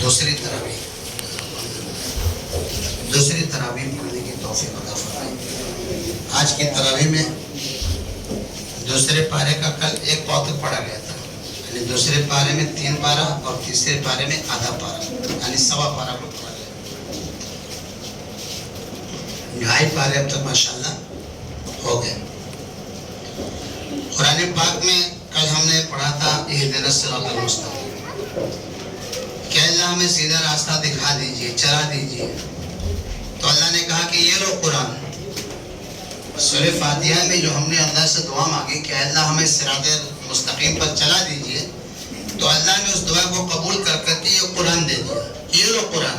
دوسری تراویح پڑھنے کی توفیق عطا فرمائے۔ آج کی تراویح میں دوسرے پارے کا کل ایک پاؤ تک پڑھا گیا تھا، یعنی دوسرے پارے میں 3 پارہ اور تیسرے پارے میں آدھا پارہ، یعنی سوا پارہ کو پڑھا گیا۔ 2.5 پارے اب تک ماشاءاللہ ہو گئے۔ قرآن پاک میں کل ہم نے پڑھا تھا اہدنا الصراط المستقیم، کہ اللہ ہمیں سیدھا راستہ دکھا دیجئے، چلا دیجئے۔ تو اللہ نے کہا کہ یہ لو قرآن، سورہ فاتحہ میں جو ہم نے اللہ سے دعا مانگی کہ اللہ ہمیں صراط مستقیم پر چلا دیجئے، تو اللہ نے اس دعا کو قبول کر کے یہ قرآن دے دیا۔ یہ لو قرآن،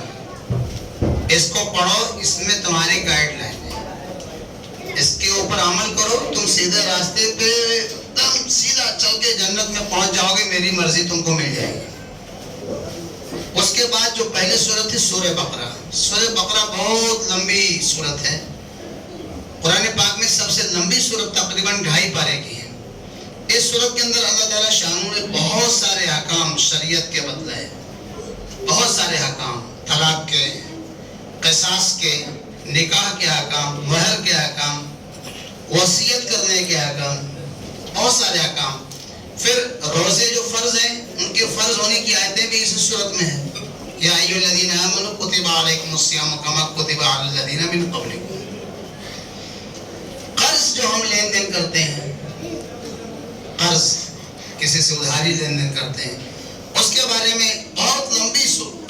اس کو پڑھو، اس میں تمہاری گائیڈ لائن ہے، اس کے اوپر عمل کرو، تم سیدھے راستے پہ ایک سیدھا چل کے جنت میں پہنچ جاؤ گے، میری مرضی تم کو مل جائے گی۔ اس کے بعد جو پہلی سورت تھی سورہ بقرہ، سورہ بقرہ بہت لمبی سورت ہے، قرآن پاک میں سب سے لمبی سورت تقریباً 2.5 پارے کی ہے۔ اس سورت کے اندر اللہ تعالیٰ شانوں نے بہت سارے احکام شریعت کے بتلائے، بہت سارے احکام، طلاق کے، قصاص کے، نکاح کے احکام، مہر کے احکام، وصیت کرنے کے احکام، بہت سارے احکام۔ پھر روزے جو فرض ہیں ان کے فرض ہونے کی آیتیں بھی اسی صورت میں ہیں۔ یا ایھا الذین آمنوا کتب علیکم الصیام کما کتب علی الذین من قبلکم۔ قرض جو ہم لین دین کرتے ہیں، قرض کسی سے ادھاری لین دین کرتے ہیں، اس کے بارے میں بہت لمبی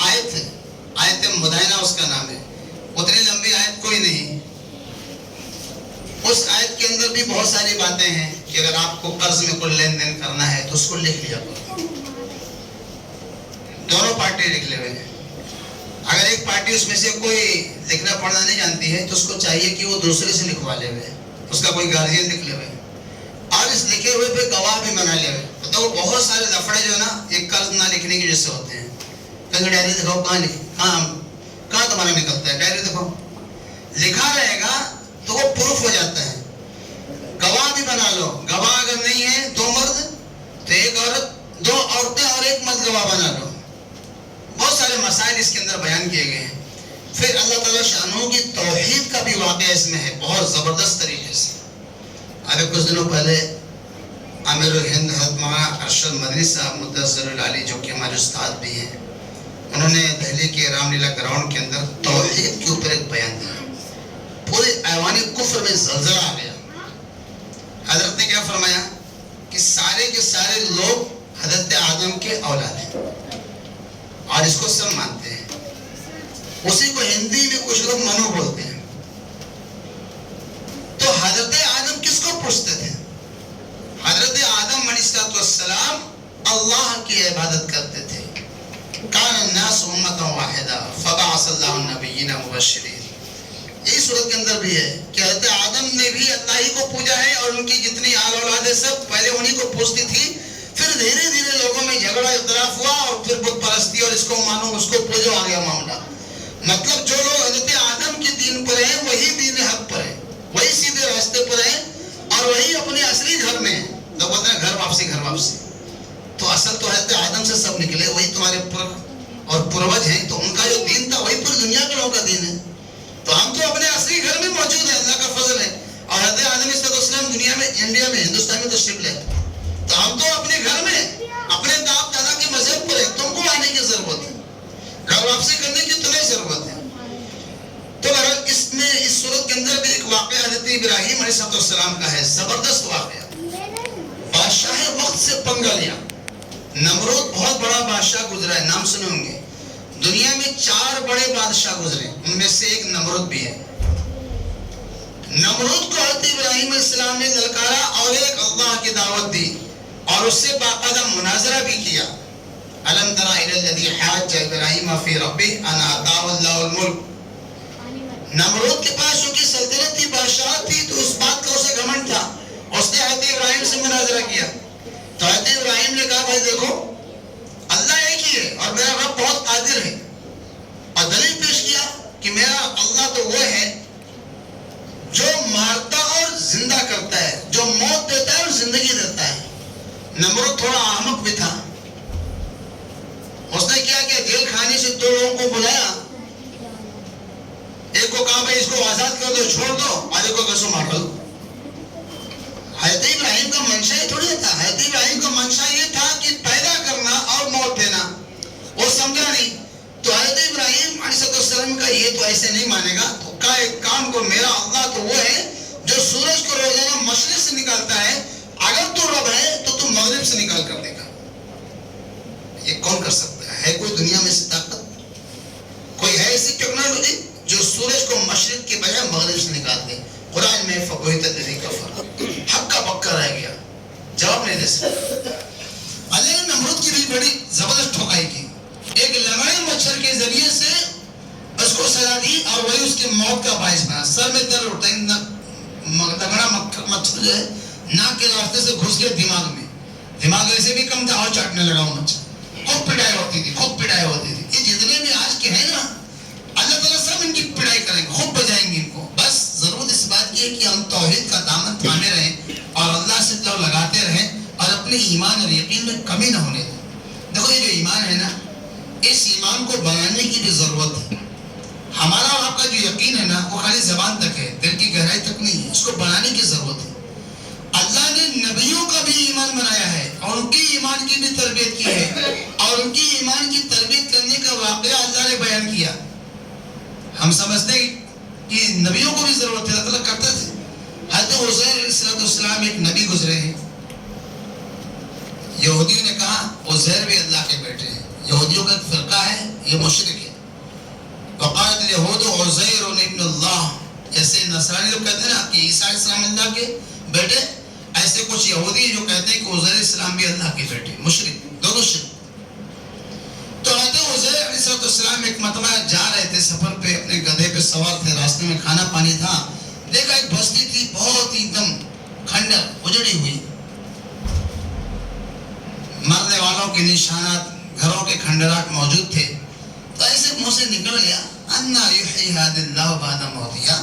آیت ہے، آیت مدائنہ اس کا نام ہے، اتنی لمبی آیت کوئی نہیں۔ اس آیت کے اندر بھی بہت ساری باتیں ہیں کہ اگر آپ کو قرض میں کوئی لین دین کرنا ہے تو اس کو لکھ لیا کرو، دونوں پارٹی لکھ لے ہوئے ہیں۔ اگر ایک پارٹی اس میں سے کوئی لکھنا پڑھنا نہیں جانتی ہے تو اس کو چاہیے کہ وہ دوسرے سے لکھوا لے ہوئے، اس کا کوئی گارجین لکھ لے ہوئے، اور اس لکھے ہوئے پہ گواہ بھی بنا لے ہوئے۔ تو بہت سارے لفڑے جو ہے نا ایک قرض نہ لکھنے کی وجہ سے ہوتے ہیں۔ کہیں ڈائری دکھاؤ، کہاں تمہارا نکلتا ہے، ڈائری دکھاؤ، لکھا رہے گا تو وہ پروف ہو جاتا ہے۔ گواہ بھی بنا لو، گواہ اگر نہیں ہے 2 مرد تو 1 عورت، 2 عورتیں اور 1 مرد گواہ بنا لو۔ بہت سارے مسائل اس کے اندر بیان کیے گئے ہیں۔ پھر اللہ تعالیٰ شانوں کی توحید کا بھی واقعہ اس میں ہے بہت زبردست طریقے سے۔ ابھی کچھ دنوں پہلے امیر الہند حضرت مولانا ارشد مدنی صاحب مدثر العالی جو کہ ہمارے استاد بھی ہیں، انہوں نے دہلی کے رام لیلا گراؤنڈ کے اندر توحید کے اوپر ایک بیان دیا۔ پورے ایوان کفر میں زلزلہ آ گیا۔ حضرت نے کیا فرمایا کہ سارے کے سارے لوگ حضرت آدم کے اولاد ہیں اور اس کو سب مانتے ہیں۔ اسی کو ہندی میں کچھ لوگ منو بولتے ہیں۔ تو حضرت آدم کس کو پوچھتے تھے؟ حضرت آدم علیہ السلام اللہ کی عبادت کرتے تھے۔ کان الناس امۃ واحدہ فبعث اللہ النبیین مبشرین۔ یہی صورت کے اندر بھی ہے کہ حضرت آدم نے بھی اللہ ہی کو پوجا ہے اور ان کی جتنی آل اولادیں سب پہلے انہی کو پوجتی تھی۔ پھر دھیرے دھیرے لوگوں میں جھگڑا اختلاف ہوا اور پھر بت پرستی اور اس کو مانو اس کو پوجو آ گیا معاملہ۔ مطلب جو لوگ حضرت آدم کے دین پر ہیں وہی دین حق پر ہیں، وہی سیدھے راستے پر ہیں اور وہی اپنے اصلی گھر میں ہیں۔ تو بولتے ہیں گھر واپسی، گھر واپسی۔ تو اصل تو حضرت آدم سے سب نکلے، وہی تمہارے اور پروج ہیں، تو ان کا جو دین تھا وہی پوری دنیا کے لوگوں کا دین ہے۔ تو ہم تو اپنے اصلی گھر میں موجود ہیں، اللہ کا فضل ہے۔ اور حضرت آدم علیہ السلام دنیا میں، انڈیا میں، ہندوستان میں تشریف لے، تو ہم تو اپنے گھر میں اپنے باپ دادا کے مذہب پر ہیں۔ تم کو آنے کی ضرورت ہے، گھر واپسی کرنے کی تمہیں ضرورت ہے۔ تو اس میں اس صورت کے اندر بھی ایک واقعہ حضرت ابراہیم علیہ السلام کا ہے، زبردست واقعہ۔ بادشاہ وقت سے پنگا لیا۔ نمرود بہت بڑا بادشاہ گزرا ہے، نام سنے ہوں گے۔ دنیا میں 4 بڑے بادشاہ گزرے، ان میں سے ایک نمرود بھی ہے۔ نمرود کو حضرت ابراہیم علیہ السلام نے للکارا اور ایک اللہ کی دعوت دی اور اس سے باقاعدہ مناظرہ بھی کیا۔ الم تر الی الذی حاج ابراہیم فی ربہ ان آتاہ اللہ الملک۔ نمرود کے پاس چونکہ سلطنت تھی، بادشاہت تھی، تو اس بات کا اسے گھمنڈ تھا، اس نے حضرت ابراہیم سے مناظرہ کیا۔ تو حضرت ابراہیم نے کہا بھائی دیکھو اللہ ایک ہی ہے اور میرا رب بہت قادر ہے، اور دلیل پیش کیا کہ میرا اللہ تو وہ ہے جو مارتا اور زندہ کرتا ہے، جو موت دیتا ہے اور زندگی دیتا ہے۔ نمرود تھوڑا احمق بھی تھا، اس نے کیا کہ جیل خانے سے دو لوگوں کو بلایا, ایک کو کہا بھائی اس کو آزاد کر دو, چھوڑ دو, اور ایک کو کسو مار دو. حضرت ابراہیم کا منشا یہ تھوڑی تھا. حضرت ابراہیم کا منشا یہ تھا کہ پیدا کرنا اور موت دینا. وہ سمجھا نہیں. تو حضرت ابراہیم علیہ السلام کا یہ تو ایسے نہیں مانے گا. تو کہا ایک کام کو, میرا اللہ تو وہ ہے جو سورج کو روزانہ مشرق سے نکالتا ہے, اگر تو رب ہے تو تم مغرب سے نکال کر دے گا. یہ کون کر سکتا ہے؟ کوئی دنیا میں سے طاقت, کوئی ہے ایسی ٹیکنالوجی جو سورج کو مشرق کے بجائے مغرب سے نکال دے؟ قرآن میں فبہت الذی کفر, حق کا پکا رہ گیا, جواب نہیں دے سکتا. اللہ نے نمرود کی بھی بڑی زبردست ٹھوکائی کی. ایک لگڑے مچھر کے ذریعے سے اس کو سزا دی اور وہی اس کی موت کا باعث بنا. سر میں درد اٹھتا ہے, لگڑا مچھر جو ہے ناک کے راستے سے گھس گیا دماغ میں. دماغ ایسے بھی کم تھا اور چاٹنے لگا وہ مچھر. خوب پڑھائی ہوتی تھی, خوب پڑھائی ہوتی تھی. یہ جتنے بھی آج کے ہیں نا, اللہ تعالیٰ سب ان کی پڑھائی کریں گے, خوب بجائیں گے ان کو. بس ضرورت اس بات کی ہے کہ ہم توحید کا دامن تھامے رہیں اور اللہ سے تو لگاتے رہیں اور اپنے ایمان اور یقین میں کمی نہ ہونے دیں. دیکھو یہ جو ایمان ہے نا, اس ایمان کو بنانے کی بھی ضرورت ہے. ہمارا اور آپ کا جو یقین ہے نا وہ خالی زبان تک ہے, دل کی گہرائی تک نہیں ہے. اس کو بنانے کی ضرورت ہے. اللہ نے نبیوں کا بھی ایمان بنایا ہے اور ان کی ایمان کی بھی تربیت کی ہے, اور ان کی ایمان کی تربیت کرنے کا واقعہ اللہ نے بیان کیا. ہم سمجھتے ہیں کہ نبیوں کو بھی ضرورت ہے, اللہ تعالیٰ کرتے تھے. حضرت عزیر علیہ السلام ایک نبی گزرے ہیں. یہودیوں نے کہا عزیر بھی اللہ کے بیٹے ہیں. یہودیوں کا ایک فرقہ ہے, یہ مشرک ہے. وقالت الیہود عزیر ابن اللہ, جیسے نصرانی لوگ کہتے ہیں نا کہ عیسیٰ علیہ السلام اللہ کے بیٹے, ایسے کچھ یہودی جو کہتے ہیں کہ عزیر علیہ السلام بھی اللہ کے بیٹے. مشرک, دونوں شرک. تو حضرت عزیر علیہ السلام ایک مرتبہ جا رہے تھے سفر پہ, اپنے گدھے پہ سوار تھے, راستے میں کھانا پانی تھا. دیکھا ایک بستی تھی بہت ہی ایک دم کھنڈر, اجڑی ہوئی, مرنے والوں کے نشانات, گھروں کے کھنڈرات موجود تھے. تو ایسے منہ سے نکل گیا, انا یحیی ھذا اللہ بعد موتہا,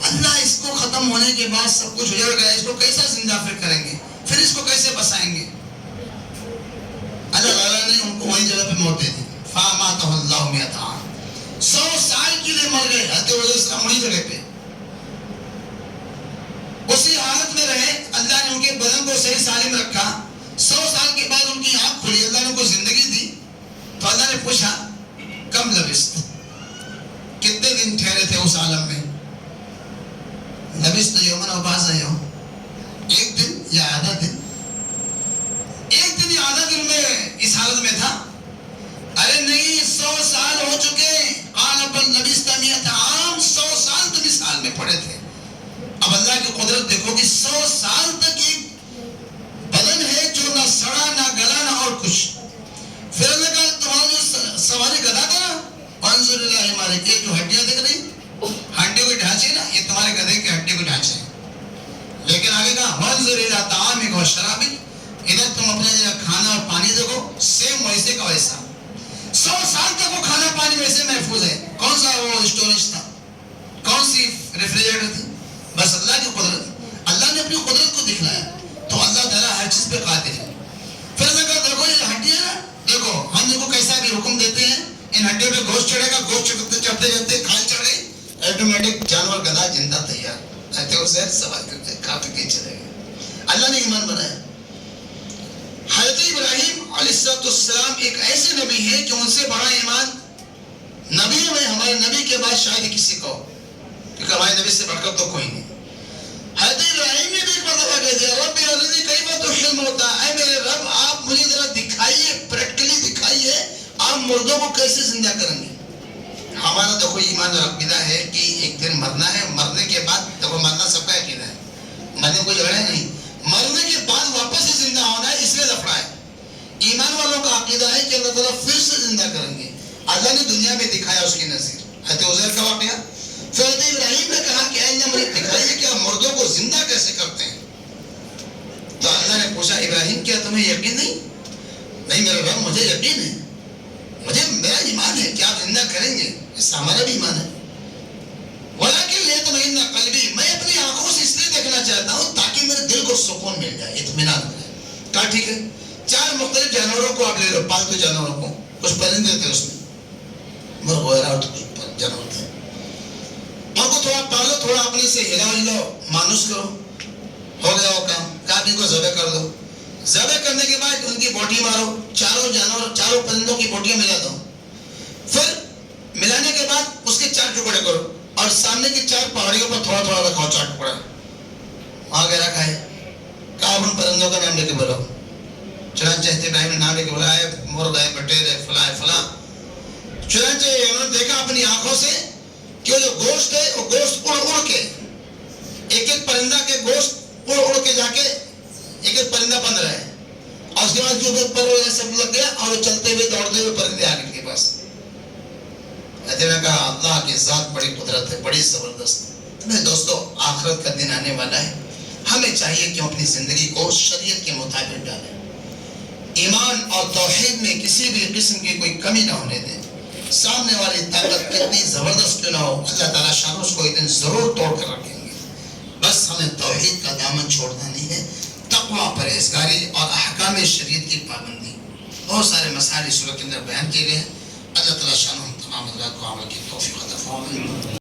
اللہ اس کو ختم ہونے کے بعد سب کچھ اجڑ گیا, اس کو کیسا زندہ پھر کریں گے, پھر اس کو کیسے بسائیں گے؟ اللہ تعالیٰ نے ان کو وہی جگہ پہ موت دے دی. فاماتہ اللہ 100 عام, 100 سال کے لیے مر گئے. حضرت عزیر السلام وہی جگہ پہ اسی حالت میں رہے. اللہ نے ان کے بدن کو صحیح سالم رکھا. 100 سال کے بعد ان کی آنکھ کھلی, اللہ نے ان کو زندگی دی. تو اللہ نے پوچھا کم لبثت, کتنے دن ٹھہرے تھے اس عالم میں؟ لبثت یوما و بعض یوم, ایک دن یا آدھا دن. ایک دن یا آدھا دن میں اس حالت میں تھا. ارے نہیں, 100 سال ہو چکے. قال بل لبثت 100 عام, 100 سال تم اس حال میں پڑے تھے. اب اللہ کی قدرت دیکھو کہ 100 سال تک ایک بدن ہے جو نہ سڑا نہ گلا نہ اور کچھ. پھر اللہ کا تمہارا جو سواری گدا تھا نا, انظر الی حمارک, یہ جو ہڈیاں دیکھ رہی, ہڈیوں کے ڈھانچے نا, یہ تمہارے گدھے کے ہڈیوں کے ڈھانچے ہیں. لیکن آگے کہا وانظر الی طعامک و شرابک, ادھر تم اپنا جگہ کھانا اور پانی دیکھو, سیم ویسے کا ویسا. 100 سال تک وہ کھانا پانی ویسے محفوظ ہے. کون سا وہ اسٹوریج تھا, کون سی ریفریجریٹر تھی؟ بس اللہ کی قدرت. اللہ نے اپنی قدرت کو دکھلایا. تو اللہ تعالیٰ ہر چیز پہ قادر ہے. پھر اللہ کہا دیکھو یہ ہڈیاں نا, دیکھو ہم دیکھو کیسا بھی حکم دیتے ہیں, ان ہڈیوں پہ گوشت چڑھے گا, گوشت چڑھتے چڑھتے کھال چڑھ گئی, آٹومیٹک جانور گدھا زندہ تیار. کہتے ہو سیر سوال کرتے کھا کے چلے گئے. اللہ نے ایمان بنایا. حضرت ابراہیم علیہ السلام ایک ایسے نبی ہیں کہ ان سے بڑا ایمان نبیوں میں ہمارے نبی کے بعد شاید ہی کسی کو, کیونکہ ہمارے نبی سے بڑھ کر تو کوئی نہیں. حضرت ابراہیم نے بھی ایک مرتبہ کہہ دیا رب ارنی کیف تحیی الموتیٰ, اے میرے رب آپ مجھے ذرا دکھائیے, پریکٹیکلی دکھائیے آپ مردوں کو کیسے زندہ کریں گے. ہمارا دیکھو ایمان اور عقیدہ ہے کہ ایک دن مرنا ہے, مرنے کے بعد دیکھو مرنا سب کا عقیدہ ہے, مرنے کو جھگڑا نہیں, مرنے کے بعد واپس سے زندہ ہونا ہے, اس لیے لفڑا ہے. ایمان والوں کا عقیدہ ہے کہ اللہ تعالیٰ پھر سے زندہ کریں گے. اللہ نے دنیا میں دکھایا اس کی نظیر. حضرت عزیر کا واقعہ. پھر حضرت ابراہیم نے کہا کہ اے مجھے دکھائیے کہ آپ مردوں کو زندہ کیسے کرتے ہیں. تو اللہ نے پوچھا ابراہیم کیا تمہیں یقین نہیں؟ نہیں میرے رب مجھے یقین ہے, مجھے میرا ایمان ہے کہ آپ زندہ کریں گے, اس سے ہمارا بھی ایمان ہے. ولیکن لیطمئن قلبی, میں اپنی آنکھوں سے اس لیے دیکھنا چاہتا ہوں تاکہ میرے دل کو سکون مل جائے, اطمینان ملے. کہا ٹھیک ہے, 4 مختلف جانوروں کو آپ لے لو, پالتو جانوروں کو, کچھ پرندے تھے اس میں. اپنے سے ہلاؤ مانوس کرو، ہو گیا وہ کام، کافی کو ذبح کر دو، ذبح کرنے کے بعد ان کی بوٹی مارو، چاروں جانور چاروں پرندوں کی بوٹیاں ملا دو، پھر ملانے کے بعد اس کے 4 ٹکڑے کرو اور سامنے کی 4 پہاڑیوں پر تھوڑا تھوڑا رکھاؤ 4 ٹکڑا، وہاں کے رکھا ہے، کہا ان پرندوں کا نام لے کے بولو، چنانچہ ابراہیم نے نام لے کے بولا ہے مرغ ہے بٹیر ہے فلاں فلاں، چنانچہ انہوں نے دیکھا اپنی آنکھوں سے کہ وہ جو گوشت ہے وہ گوشت اڑ اڑ کے ایک ایک پرندہ کے گوشت اڑ اڑ کے جا کے ایک ایک پرندہ بن رہا ہے، اور اس کے بعد جو اوپر سب لگ گیا اور وہ چلتے ہوئے دوڑتے ہوئے پرندے آگے کے پاس۔ میں نے کہا اللہ کی ذات بڑی قدرت ہے، بڑی زبردست ہے۔ دوستو آخرت کا دن آنے والا ہے، ہمیں چاہیے کہ ہم اپنی زندگی کو شریعت کے مطابق ڈالیں، ایمان اور توحید میں کسی بھی قسم کی کوئی کمی نہ ہونے دیں، سامنے والی طاقت کتنی زبردست کیوں نہ ہو اللہ تعالیٰ شان اس کو ایک دن ضرور توڑ کر رکھیں گے، بس ہمیں توحید کا دامن چھوڑنا نہیں ہے، تقویٰ پرہیزگاری اور احکام شریعت کی پابندی، بہت سارے مسائل اس صورت کے اندر بیان کیے گئے ہیں۔ اللہ تعالیٰ شان ہم تمام حضرات کو عمل کی توفیق عطا فرمائے۔